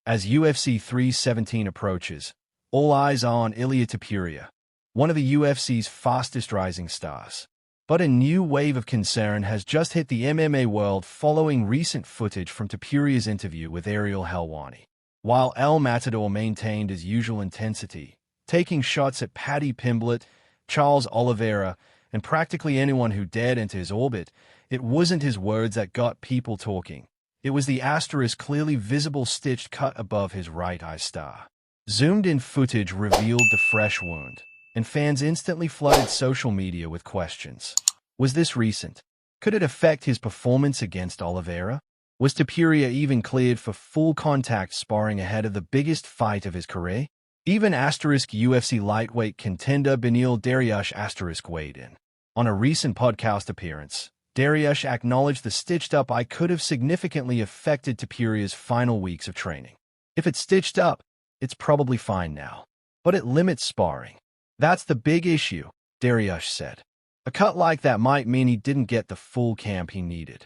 As UFC 317 approaches, all eyes are on Ilia Topuria, one of the UFC's fastest rising stars. But a new wave of concern has just hit the MMA world following recent footage from Topuria's interview with Ariel Helwani. While El Matador maintained his usual intensity, taking shots at Paddy Pimblett, Charles Oliveira, and practically anyone who dared enter his orbit, it wasn't his words that got people talking. It was the asterisk clearly visible stitched cut above his right eye star. Zoomed-in footage revealed the fresh wound, and fans instantly flooded social media with questions. Was this recent? Could it affect his performance against Oliveira? Was Topuria even cleared for full contact sparring ahead of the biggest fight of his career? Even UFC lightweight contender Beneil Dariush weighed in. On a recent podcast appearance, Dariush acknowledged the stitched-up eye could have significantly affected Topuria's final weeks of training. If it's stitched up, it's probably fine now. But it limits sparring. That's the big issue, Dariush said. A cut like that might mean he didn't get the full camp he needed.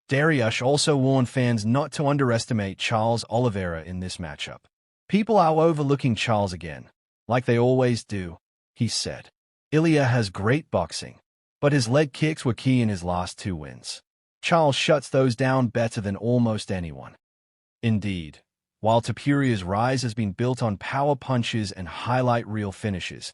Dariush also warned fans not to underestimate Charles Oliveira in this matchup. People are overlooking Charles again, like they always do, he said. Ilia has great boxing, but his leg kicks were key in his last 2 wins. Charles shuts those down better than almost anyone. Indeed, while Topuria's rise has been built on power punches and highlight reel finishes,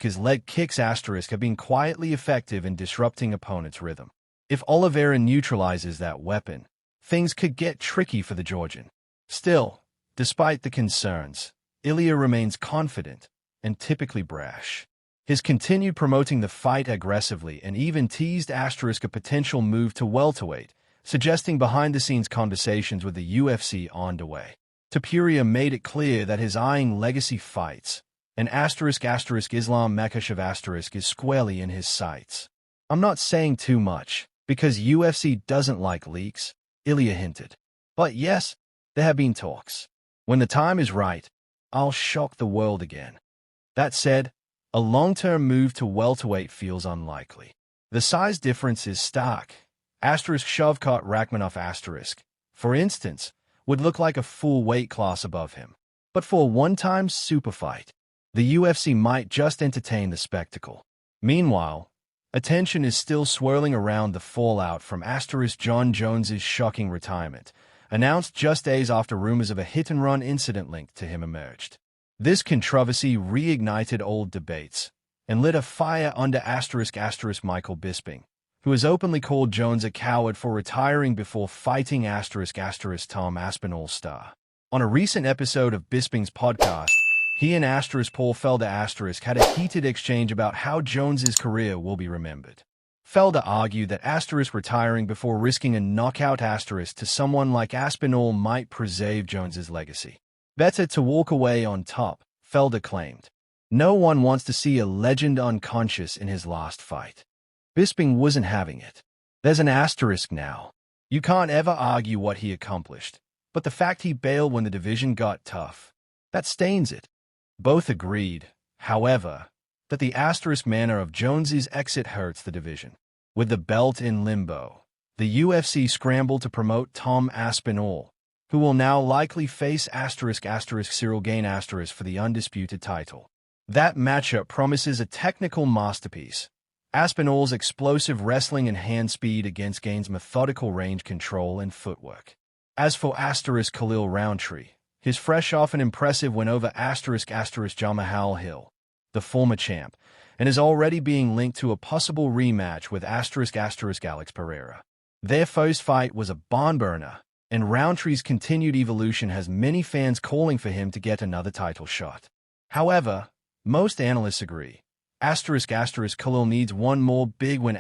his leg kicks have been quietly effective in disrupting opponents' rhythm. If Oliveira neutralizes that weapon, things could get tricky for the Georgian. Still, despite the concerns, Ilia remains confident and typically brash. His continued promoting the fight aggressively and even teased a potential move to welterweight, suggesting behind-the-scenes conversations with the UFC on the way. Topuria made it clear that he's eyeing legacy fights, and Islam Makhachev is squarely in his sights. I'm not saying too much, because UFC doesn't like leaks, Ilia hinted. But yes, there have been talks. When the time is right, I'll shock the world again. That said, a long-term move to welterweight feels unlikely. The size difference is stark. Shavkat Rakhmonov for instance, would look like a full weight class above him. But for a one-time super fight, the UFC might just entertain the spectacle. Meanwhile, attention is still swirling around the fallout from John Jones's shocking retirement, announced just days after rumors of a hit-and-run incident linked to him emerged. This controversy reignited old debates and lit a fire under Michael Bisping, who has openly called Jones a coward for retiring before fighting Tom Aspinall star. On a recent episode of Bisping's podcast, he and Paul Felder had a heated exchange about how Jones's career will be remembered. Felder argued that retiring before risking a knockout to someone like Aspinall might preserve Jones's legacy. Better to walk away on top, Felder claimed. No one wants to see a legend unconscious in his last fight. Bisping wasn't having it. There's an asterisk now. You can't ever argue what he accomplished, but the fact he bailed when the division got tough, that stains it. Both agreed, however, that the asterisk manner of Jones's exit hurts the division. With the belt in limbo, the UFC scrambled to promote Tom Aspinall, who will now likely face Cyril Gane for the undisputed title. That matchup promises a technical masterpiece. Aspinall's explosive wrestling and hand speed against Gane's methodical range control and footwork. As for Khalil Roundtree, his fresh off an impressive win over Jamahal Hill, the former champ, and is already being linked to a possible rematch with Alex Pereira. Their first fight was a barn-burner, and Roundtree's continued evolution has many fans calling for him to get another title shot. However, most analysts agree. Khalil needs one more big win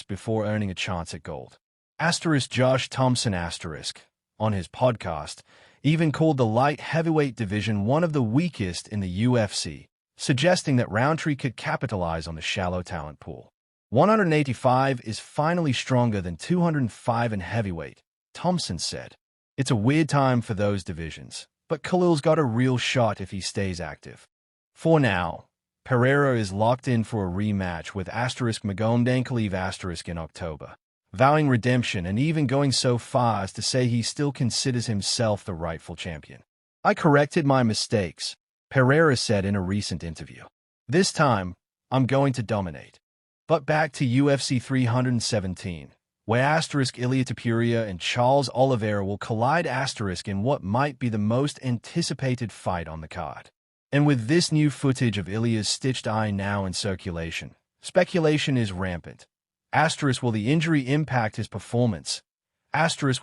before earning a chance at gold. Josh Thompson on his podcast, even called the light heavyweight division one of the weakest in the UFC, suggesting that Roundtree could capitalize on the shallow talent pool. 185 is finally stronger than 205 in heavyweight, Thompson said. It's a weird time for those divisions, but Khalil's got a real shot if he stays active. For now, Pereira is locked in for a rematch with Magomedov in October, vowing redemption and even going so far as to say he still considers himself the rightful champion. I corrected my mistakes, Pereira said in a recent interview. This time, I'm going to dominate. But back to UFC 317, where Ilia Topuria and Charles Oliveira will collide in what might be the most anticipated fight on the card. And with this new footage of Ilia's stitched eye now in circulation, speculation is rampant. Will the injury impact his performance?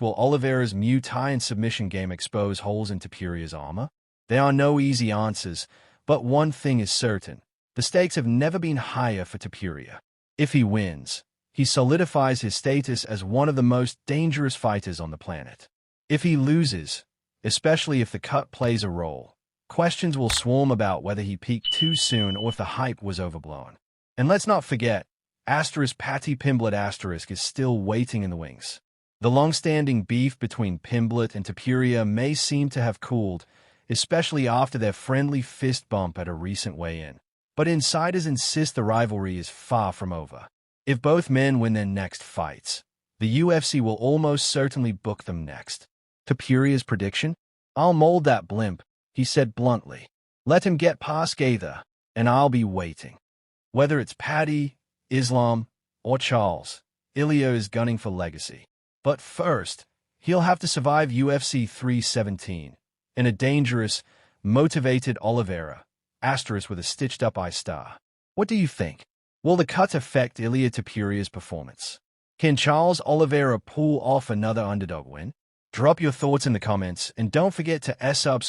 Will Oliveira's Muay Thai and submission game expose holes in Topuria's armor? There are no easy answers, but one thing is certain. The stakes have never been higher for Topuria. If he wins, he solidifies his status as one of the most dangerous fighters on the planet. If he loses, especially if the cut plays a role, questions will swarm about whether he peaked too soon or if the hype was overblown. And let's not forget, Patty Pimblett is still waiting in the wings. The long-standing beef between Pimblett and Topuria may seem to have cooled, especially after their friendly fist bump at a recent weigh-in. But insiders insist the rivalry is far from over. If both men win their next fights, the UFC will almost certainly book them next. Topuria's prediction? I'll mold that blimp, he said bluntly. Let him get past Gaither, and I'll be waiting. Whether it's Paddy, Islam, or Charles, Ilia is gunning for legacy. But first, he'll have to survive UFC 317 in a dangerous, motivated Oliveira, with a stitched-up eye star. What do you think? Will the cut affect Ilia Topuria's performance? Can Charles Oliveira pull off another underdog win? Drop your thoughts in the comments, and don't forget to subscribe.